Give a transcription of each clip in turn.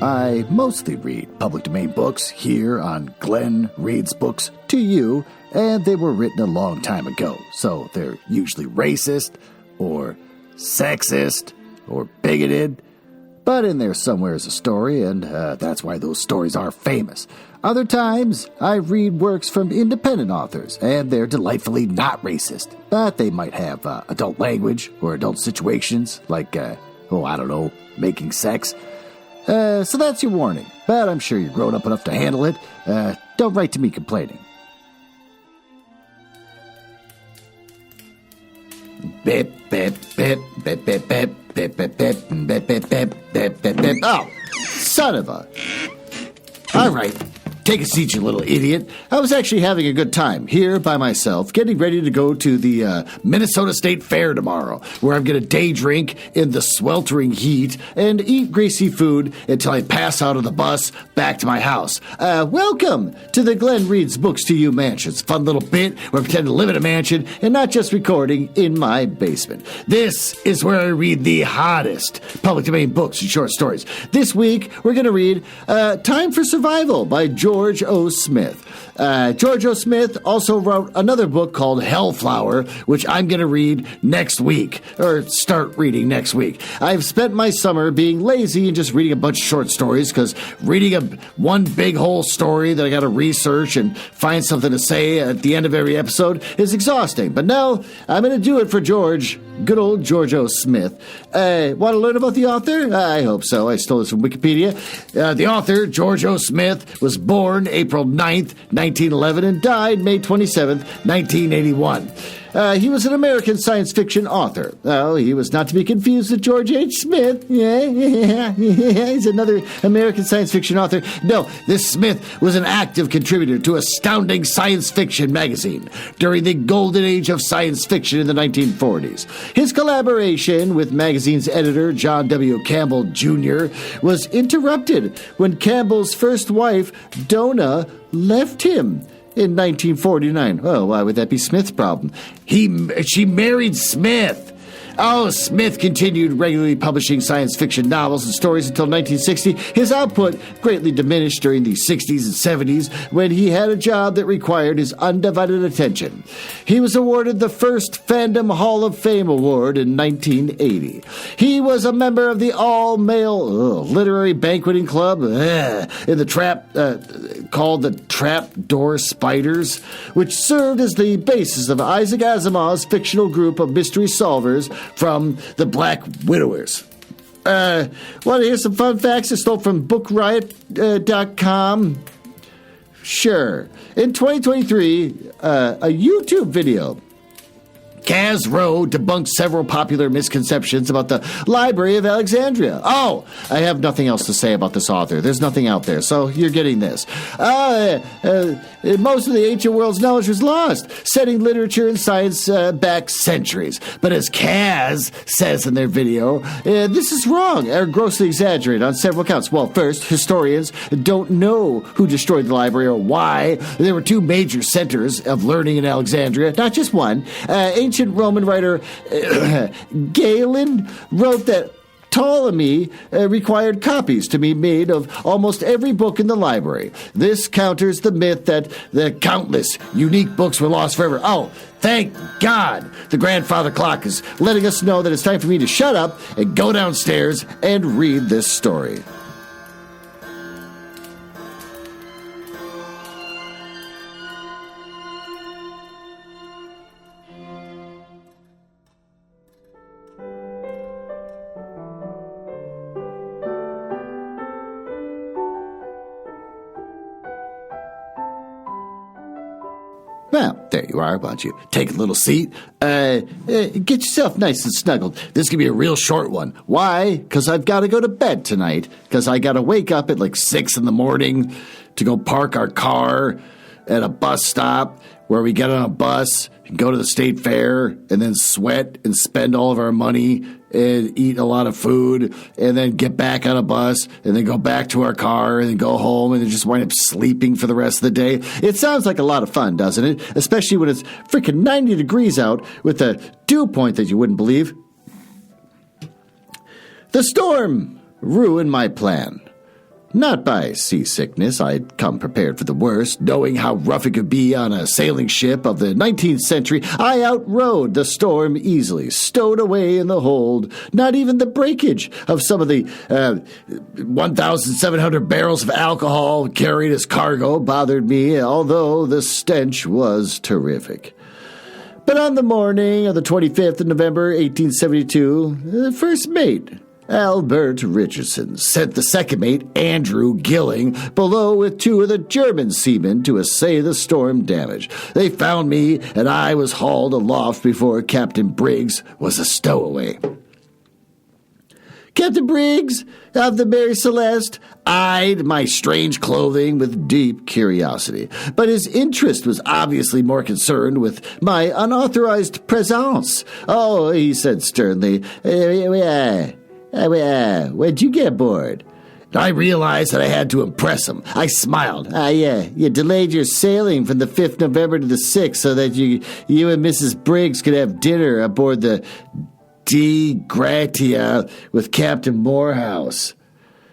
I mostly read public domain books here on Glenn Reads Books to You, and they were written a long time ago, so they're usually racist, or sexist, or bigoted, but in there somewhere is a story, and that's why those stories are famous. Other times, I read works from independent authors, and they're delightfully not racist, but they might have adult language or adult situations, like, making sex. So that's your warning, but I'm sure you're grown up enough to handle it. Don't write to me complaining. Bip, bip, bip, bip, bip, bip, bip, bip, bip, bip, bip, bip, bip, bip, bip. Oh, son of a... All right. Take a seat, you little idiot. I was actually having a good time here by myself, getting ready to go to the Minnesota State Fair tomorrow, where I'm going to day drink in the sweltering heat and eat greasy food until I pass out of the bus back to my house. Welcome to the Glenn Reads Books to You mansion. It's a fun little bit where I pretend to live in a mansion and not just recording in my basement. This is where I read the hottest public domain books and short stories. This week, we're going to read Time for Survival by George O. Smith. George O. Smith also wrote another book called Hellflower, which I'm going to read next week, or start reading next week. I've spent my summer being lazy and just reading a bunch of short stories, because reading one big whole story that I got to research and find something to say at the end of every episode is exhausting. But now I'm going to do it for George, good old George O. Smith. Want to learn about the author? I hope so. I stole this from Wikipedia. The author, George O. Smith, was born April 9th, 1911, and died May 27th, 1981. He was an American science fiction author. Oh, he was not to be confused with George H. Smith. Yeah, he's another American science fiction author. No, this Smith was an active contributor to Astounding Science Fiction magazine during the golden age of science fiction in the 1940s. His collaboration with magazine's editor, John W. Campbell Jr., was interrupted when Campbell's first wife, Donna, left him in 1949. Oh, why would that be Smith's problem? She married Smith. Oh, Smith continued regularly publishing science fiction novels and stories until 1960. His output greatly diminished during the 60s and 70s when he had a job that required his undivided attention. He was awarded the first Fandom Hall of Fame Award in 1980. He was a member of the all-male literary banqueting club in the called the Trapdoor Spiders, which served as the basis of Isaac Asimov's fictional group of mystery solvers from the Black Widowers. Want to hear some fun facts I stole from bookriot.com? Sure. In 2023, a YouTube video, Kaz Rowe debunked several popular misconceptions about the Library of Alexandria. Oh, I have nothing else to say about this author. There's nothing out there, so you're getting this. Most of the ancient world's knowledge was lost, setting literature and science back centuries. But as Kaz says in their video, this is wrong or grossly exaggerated on several counts. Well, first, historians don't know who destroyed the library or why. There were two major centers of learning in Alexandria, not just one. Ancient Roman writer Galen wrote that Ptolemy required copies to be made of almost every book in the library. This counters the myth that the countless unique books were lost forever. Oh, thank God the grandfather clock is letting us know that it's time for me to shut up and go downstairs and read this story. Well, there you are. Why don't you take a little seat? Get yourself nice and snuggled. This could be a real short one. Why? Because I've got to go to bed tonight. Because I got to wake up at like 6 in the morning to go park our car at a bus stop where we get on a bus and go to the state fair and then sweat and spend all of our money and eat a lot of food and then get back on a bus and then go back to our car and then go home and then just wind up sleeping for the rest of the day. It sounds like a lot of fun, doesn't it? Especially when it's freaking 90 degrees out with a dew point that you wouldn't believe. The storm ruined my plan. Not by seasickness. I'd come prepared for the worst, knowing how rough it could be on a sailing ship of the 19th century. I outrode the storm easily, stowed away in the hold. Not even the breakage of some of the 1,700 barrels of alcohol carried as cargo bothered me, although the stench was terrific. But on the morning of the 25th of November, 1872, the first mate, Albert Richardson, sent the second mate, Andrew Gilling, below with two of the German seamen to assay the storm damage. They found me, and I was hauled aloft before Captain Briggs was a stowaway. Captain Briggs of the Mary Celeste eyed my strange clothing with deep curiosity, but his interest was obviously more concerned with my unauthorized presence. "Oh," he said sternly, when'd you get aboard?" I realized that I had to impress him. I smiled. You delayed your sailing from the 5th November to the 6th so that you and Mrs. Briggs could have dinner aboard the Dei Gratia with Captain Morehouse.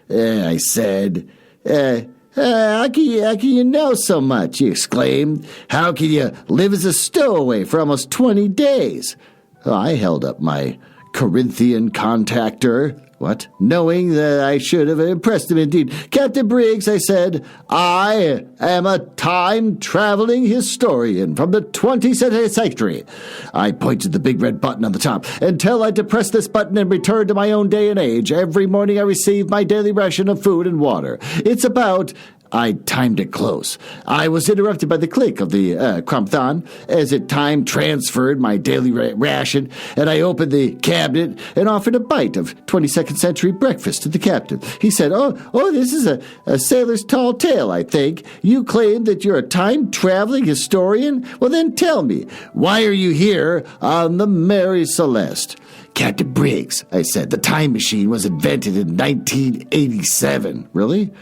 I said. How can you know so much?" he exclaimed. "How can you live as a stowaway for almost 20 days? I held up my Corinthian contactor. What? Knowing that I should have impressed him indeed. "Captain Briggs," I said, "I am a time-traveling historian from the 20th century." I pointed the big red button on the top. "Until I depress this button and return to my own day and age, every morning I receive my daily ration of food and water. It's about—" I timed it close. I was interrupted by the click of the Crampton as it time transferred my daily ration, and I opened the cabinet and offered a bite of 22nd century breakfast to the captain. He said, Oh, this is a sailor's tall tale, I think. You claim that you're a time-traveling historian? Well, then tell me, why are you here on the Mary Celeste?" "Captain Briggs," I said, "the time machine was invented in 1987. "Really?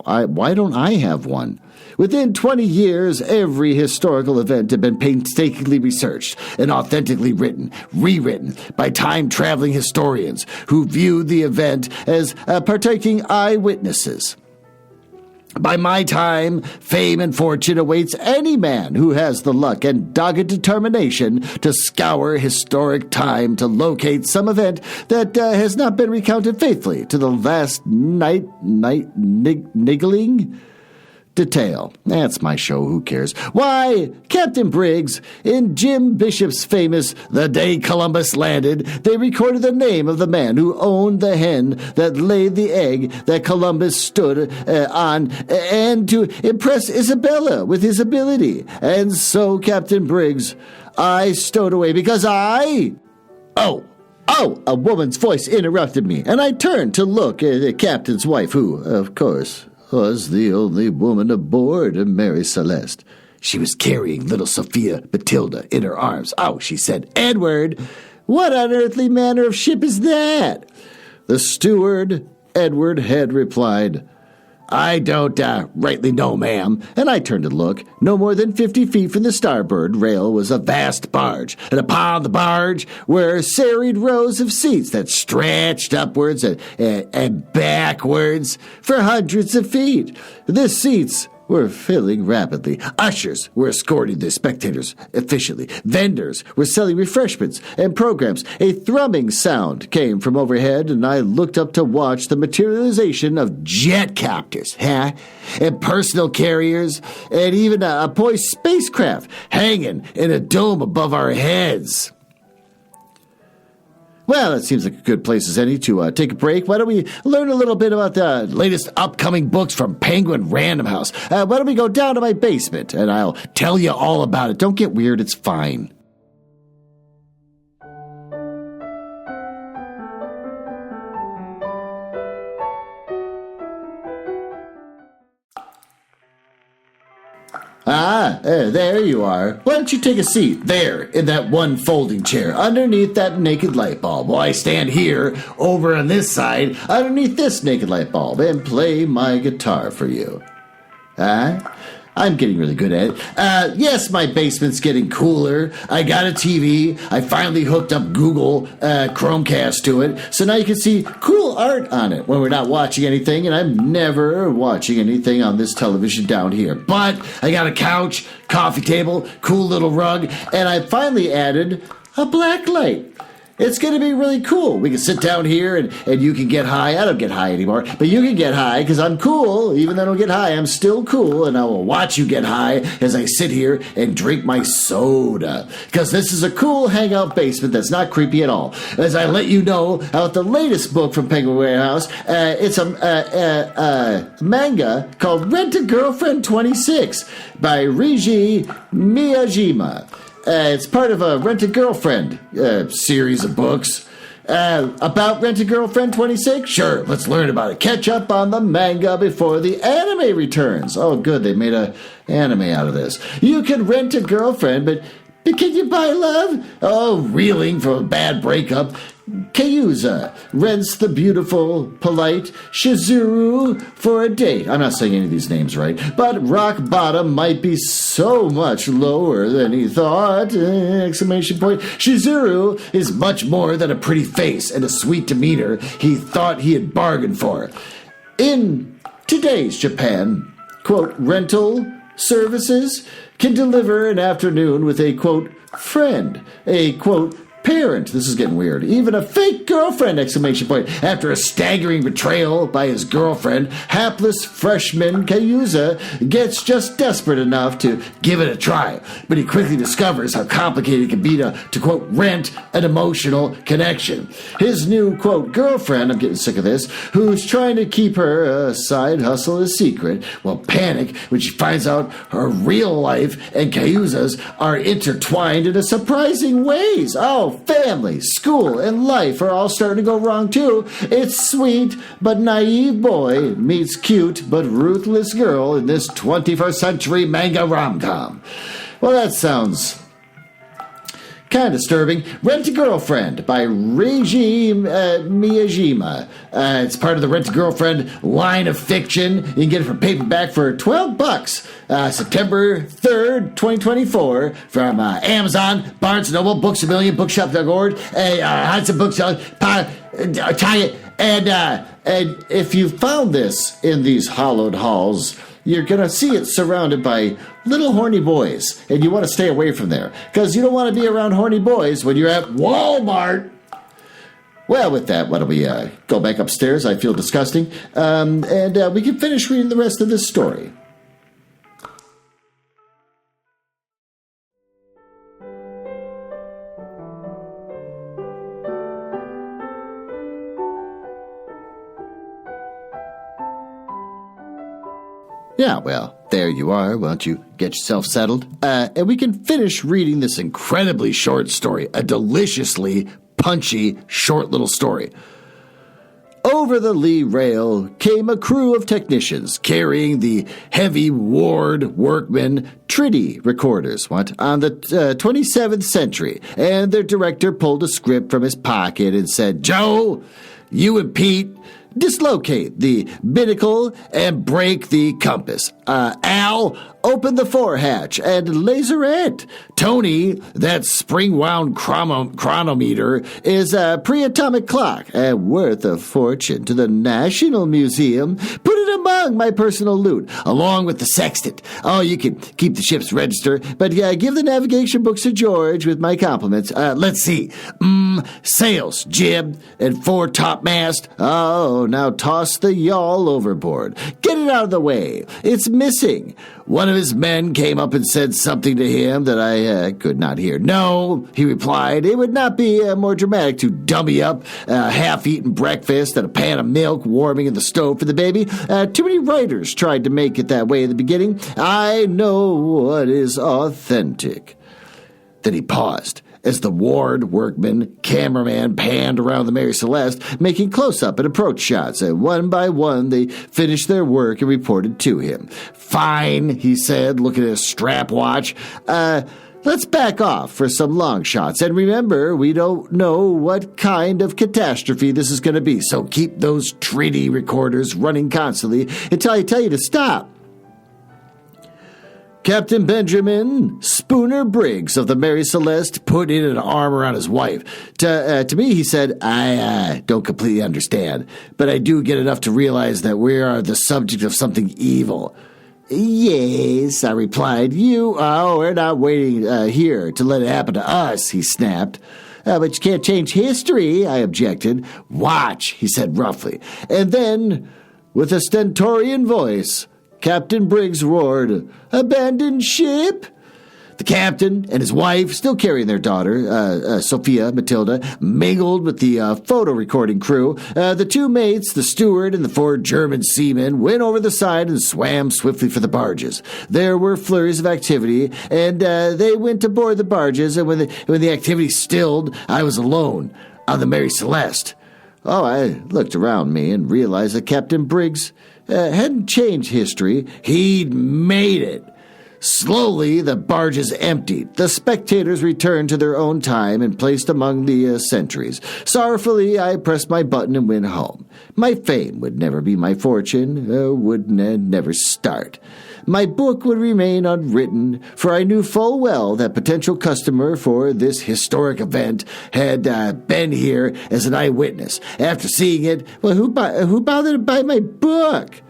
Why don't I have one?" Within 20 years, every historical event had been painstakingly researched and authentically rewritten by time-traveling historians who viewed the event as partaking eyewitnesses. By my time, fame and fortune awaits any man who has the luck and dogged determination to scour historic time to locate some event that has not been recounted faithfully to the last niggling detail. That's my show, who cares? Why, Captain Briggs, in Jim Bishop's famous The Day Columbus Landed, they recorded the name of the man who owned the hen that laid the egg that Columbus stood on, and to impress Isabella with his ability. And so, Captain Briggs, I stowed away because I... Oh, a woman's voice interrupted me, and I turned to look at the captain's wife, who, of course, was the only woman aboard of Mary Celeste. She was carrying little Sophia Matilda in her arms. "Oh," she said, "Edward, what unearthly manner of ship is that?" The steward, Edward, had replied, "I don't rightly know, ma'am." And I turned to look. No more than 50 feet from the starboard rail was a vast barge, and upon the barge were serried rows of seats that stretched upwards and backwards for hundreds of feet. The seats were filling rapidly. Ushers were escorting the spectators efficiently. Vendors were selling refreshments and programs. A thrumming sound came from overhead, and I looked up to watch the materialization of jet copters, and personal carriers, and even a poised spacecraft hanging in a dome above our heads. Well, it seems like a good place as any to take a break. Why don't we learn a little bit about the latest upcoming books from Penguin Random House? Why don't we go down to my basement, and I'll tell you all about it. Don't get weird, it's fine. There you are. Why don't you take a seat there in that one folding chair underneath that naked light bulb while I stand here over on this side underneath this naked light bulb and play my guitar for you. I'm getting really good at it. Yes, my basement's getting cooler. I got a TV. I finally hooked up Google Chromecast to it. So now you can see cool art on it when we're not watching anything. And I'm never watching anything on this television down here. But I got a couch, coffee table, cool little rug. And I finally added a black light. It's going to be really cool. We can sit down here and you can get high. I don't get high anymore, but you can get high because I'm cool. Even though I don't get high, I'm still cool, and I will watch you get high as I sit here and drink my soda. Because this is a cool hangout basement that's not creepy at all. As I let you know about the latest book from Penguin Warehouse, it's a manga called Rent-A-Girlfriend 26 by Reiji Miyajima. It's part of a Rent-A-Girlfriend series of books. About Rent-A-Girlfriend 26? Sure, let's learn about it. Catch up on the manga before the anime returns. Oh, good, they made an anime out of this. You can rent a girlfriend, but can you buy love? Oh, reeling from a bad breakup. Kayuza rents the beautiful, polite Shizuru for a date. I'm not saying any of these names right, but rock bottom might be so much lower than he thought! Exclamation point. Shizuru is much more than a pretty face and a sweet demeanor he thought he had bargained for. In today's Japan, quote, rental services can deliver an afternoon with a, quote, friend, a, quote, parent. This is getting weird. Even a fake girlfriend! Exclamation point. After a staggering betrayal by his girlfriend, hapless freshman Kayuza gets just desperate enough to give it a try. But he quickly discovers how complicated it can be to quote, rent an emotional connection. His new, quote, girlfriend, I'm getting sick of this, who's trying to keep her side hustle a secret, will panic when she finds out her real life and Kayuza's are intertwined in surprising ways. Oh, family, school, and life are all starting to go wrong too. It's sweet but naive boy meets cute but ruthless girl in this 21st century manga rom-com. Well, that sounds kind of disturbing. Rent-A-Girlfriend by Reiji Miyajima. It's part of the Rent-A-Girlfriend line of fiction. You can get it from paperback for $12. September 3rd, 2024, from Amazon, Barnes & Noble, Books A Million, Bookshop.org, Hudson Booksellers, Target, and if you found this in these hollowed halls, you're going to see it surrounded by little horny boys, and you want to stay away from there, because you don't want to be around horny boys when you're at Walmart. Well, with that, why don't we go back upstairs? I feel disgusting, and we can finish reading the rest of this story. Yeah, well, there you are. Why don't you get yourself settled? And we can finish reading this incredibly short story, a deliciously punchy, short little story. Over the lee rail came a crew of technicians carrying the heavy Ward Workman Tritty recorders on the 27th century, and their director pulled a script from his pocket and said, Joe, you and Pete, dislocate the binnacle and break the compass. Al, open the forehatch and laserette. Tony, that spring-wound chronometer is a pre-atomic clock worth a fortune to the National Museum. Put it among my personal loot, along with the sextant. Oh, you can keep the ship's register, but give the navigation books to George with my compliments. Let's see. Sails, jib, and fore topmast. Oh, now toss the yawl overboard. Get it out of the way. It's missing. One of his men came up and said something to him that I could not hear. No, he replied, it would not be more dramatic to dummy up a half-eaten breakfast and a pan of milk warming in the stove for the baby. Too many writers tried to make it that way in the beginning. I know what is authentic. Then he paused as the Ward Workman cameraman panned around the Mary Celeste, making close-up and approach shots, and one by one they finished their work and reported to him. Fine, he said, looking at his strap watch. Let's back off for some long shots, and remember, we don't know what kind of catastrophe this is going to be, so keep those Trinity recorders running constantly until I tell you to stop. Captain Benjamin Spooner Briggs of the Mary Celeste put in an arm around his wife. To me, he said, I don't completely understand, but I do get enough to realize that we are the subject of something evil. Yes, I replied. We're not waiting here to let it happen to us, he snapped. But you can't change history, I objected. Watch, he said roughly. And then, with a stentorian voice, Captain Briggs roared, Abandoned ship? The captain and his wife, still carrying their daughter, Sophia Matilda, mingled with the photo recording crew. The two mates, the steward, and the 4 German seamen went over the side and swam swiftly for the barges. There were flurries of activity, and they went aboard the barges, and when the activity stilled, I was alone on the Mary Celeste. I looked around me and realized that Captain Briggs hadn't changed history. He'd made it. Slowly, the barges emptied. The spectators returned to their own time and placed among the sentries. Sorrowfully, I pressed my button and went home. My fame would never be my fortune, would never start. My book would remain unwritten, for I knew full well that potential customer for this historic event had been here as an eyewitness. After seeing it, who bothered to buy my book?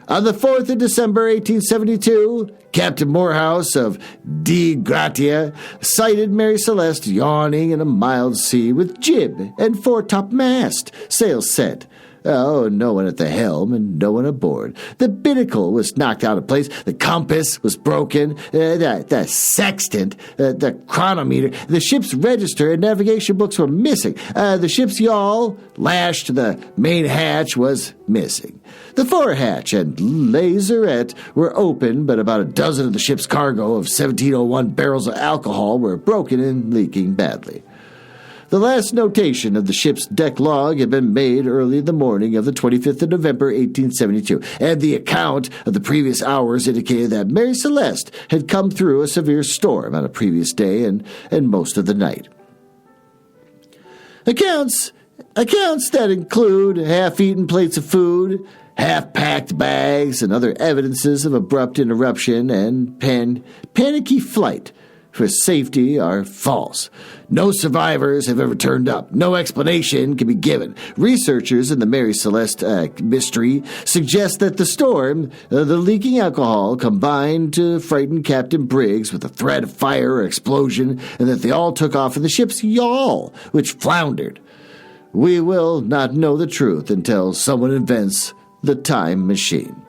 On the 4th of December, 1872, Captain Morehouse of De Gratia sighted Mary Celeste yawning in a mild sea with jib and foretop mast, sails set. No one at the helm and no one aboard. The binnacle was knocked out of place. The compass was broken. The sextant, the chronometer, the ship's register and navigation books were missing. The ship's yawl, lashed to the main hatch, was missing. The forehatch and lazarette were open, but about a dozen of the ship's cargo of 1701 barrels of alcohol were broken and leaking badly. The last notation of the ship's deck log had been made early in the morning of the 25th of November, 1872, and the account of the previous hours indicated that Mary Celeste had come through a severe storm on a previous day and most of the night. Accounts that include half-eaten plates of food, half-packed bags, and other evidences of abrupt interruption and panicky flight for safety are false. No survivors have ever turned up. No explanation can be given. Researchers in the Mary Celeste mystery suggest that the storm, the leaking alcohol, combined to frighten Captain Briggs with a threat of fire or explosion, and that they all took off in the ship's yawl, which floundered. We will not know the truth until someone invents the time machine.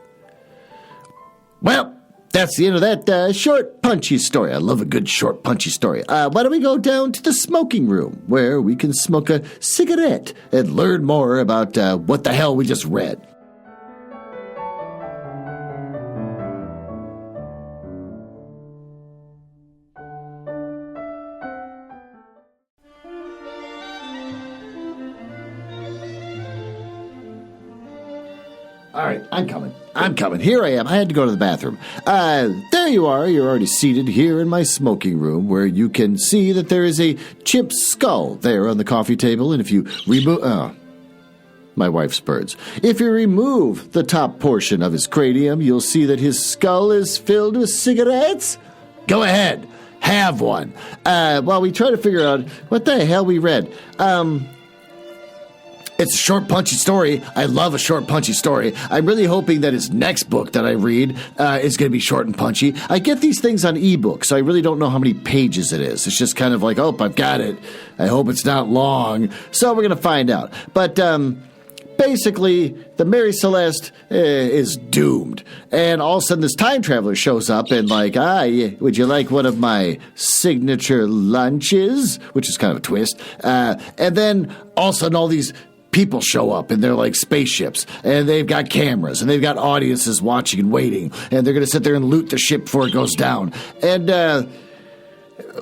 Well, that's the end of that short, punchy story. I love a good, short, punchy story. Why don't we go down to the smoking room, where we can smoke a cigarette and learn more about what the hell we just read. All right, I'm coming. Here I am. I had to go to the bathroom. There you are. You're already seated here in my smoking room, where you can see that there is a chimp skull there on the coffee table. And if you remove... my wife's birds. If you remove the top portion of his cranium, you'll see that his skull is filled with cigarettes. Go ahead. Have one. While we try to figure out what the hell we read. It's a short, punchy story. I love a short, punchy story. I'm really hoping that his next book that I read is going to be short and punchy. I get these things on ebook, so I really don't know how many pages it is. It's just kind of like, I've got it. I hope it's not long. So we're going to find out. But basically, the Mary Celeste is doomed. And all of a sudden, this time traveler shows up and would you like one of my signature lunches? Which is kind of a twist. And then all of a sudden, all these people show up, and they're like spaceships, and they've got cameras, and they've got audiences watching and waiting, and they're going to sit there and loot the ship before it goes down. And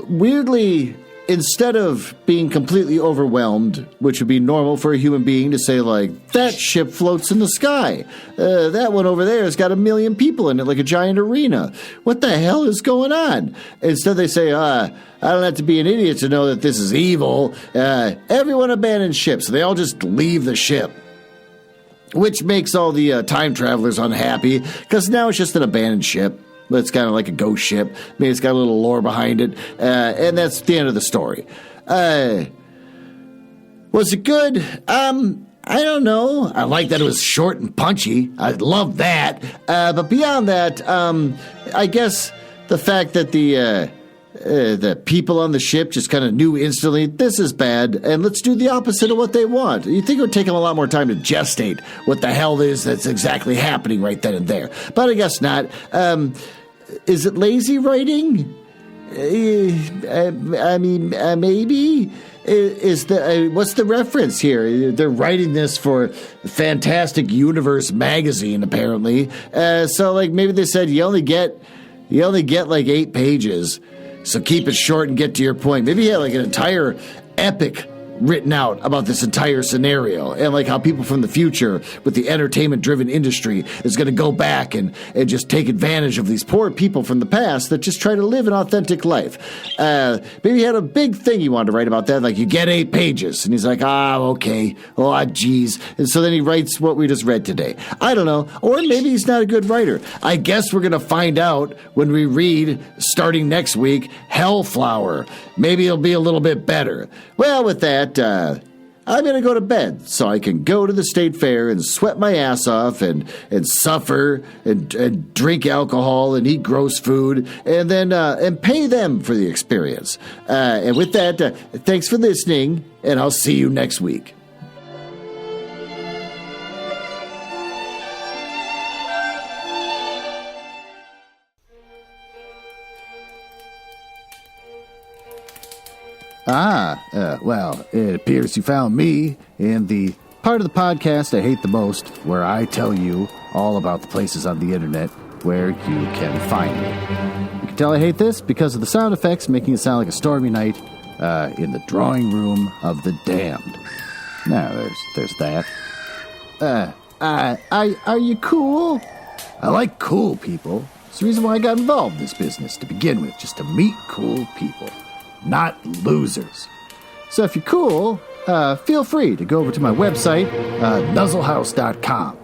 weirdly, instead of being completely overwhelmed, which would be normal for a human being to say, that ship floats in the sky. That one over there has got 1 million people in it, like a giant arena. What the hell is going on? Instead they say, I don't have to be an idiot to know that this is evil. Everyone abandons ship, so they all just leave the ship. Which makes all the time travelers unhappy, because now it's just an abandoned ship. but it's kind of like a ghost ship. Maybe it's got a little lore behind it, and that's the end of the story. Was it good? I don't know. I like that it was short and punchy. I love that. But beyond that, I guess the fact that the people on the ship just kind of knew instantly, this is bad, and let's do the opposite of what they want. You'd think it would take them a lot more time to gestate what the hell is that's exactly happening right then and there. But I guess not. Is it lazy writing? I mean, maybe. What's the reference here? They're writing this for Fantastic Universe magazine, apparently. So, like, maybe they said you only get like 8 pages, so keep it short and get to your point. Maybe you had like an entire epic written out about this entire scenario and like how people from the future with the entertainment-driven industry is going to go back and just take advantage of these poor people from the past that just try to live an authentic life. Maybe he had a big thing he wanted to write about that, like you get 8 pages. And he's like, okay. Oh, geez. And so then he writes what we just read today. I don't know. Or maybe he's not a good writer. I guess we're going to find out when we read, starting next week, Hellflower. Maybe it'll be a little bit better. Well, with that, I'm going to go to bed so I can go to the state fair and sweat my ass off and suffer and drink alcohol and eat gross food and then and pay them for the experience. And with that, thanks for listening, and I'll see you next week. Well, it appears you found me in the part of the podcast I hate the most, where I tell you all about the places on the internet where you can find me. You can tell I hate this because of the sound effects making it sound like a stormy night in the drawing room of the damned. Now, there's that. Are you cool? I like cool people. It's the reason why I got involved in this business to begin with, just to meet cool people. Not losers. So if you're cool, feel free to go over to my website, nuzzlehouse.com.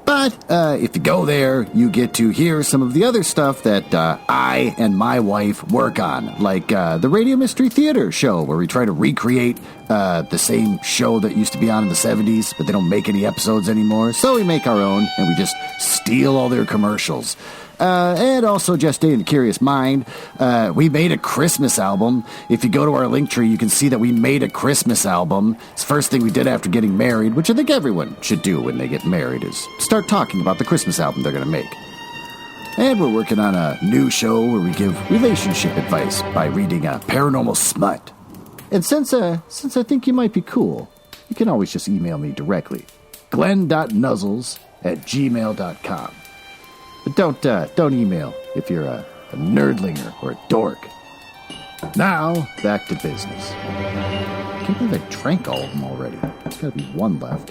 But if you go there, you get to hear some of the other stuff that I and my wife work on, like the Radio Mystery Theater show, where we try to recreate the same show that used to be on in the 70s, but they don't make any episodes anymore. So we make our own, and we just steal all their commercials. And also, just in the curious mind, we made a Christmas album. If you go to our link tree, you can see that we made a Christmas album. It's the first thing we did after getting married, which I think everyone should do when they get married, is start talking about the Christmas album they're going to make. And we're working on a new show where we give relationship advice by reading paranormal smut. And since I think you might be cool, you can always just email me directly, glenn.nuzzles@gmail.com. But don't email if you're a nerdlinger or a dork. Now, back to business. I can't believe I drank all of them already. There's got to be one left.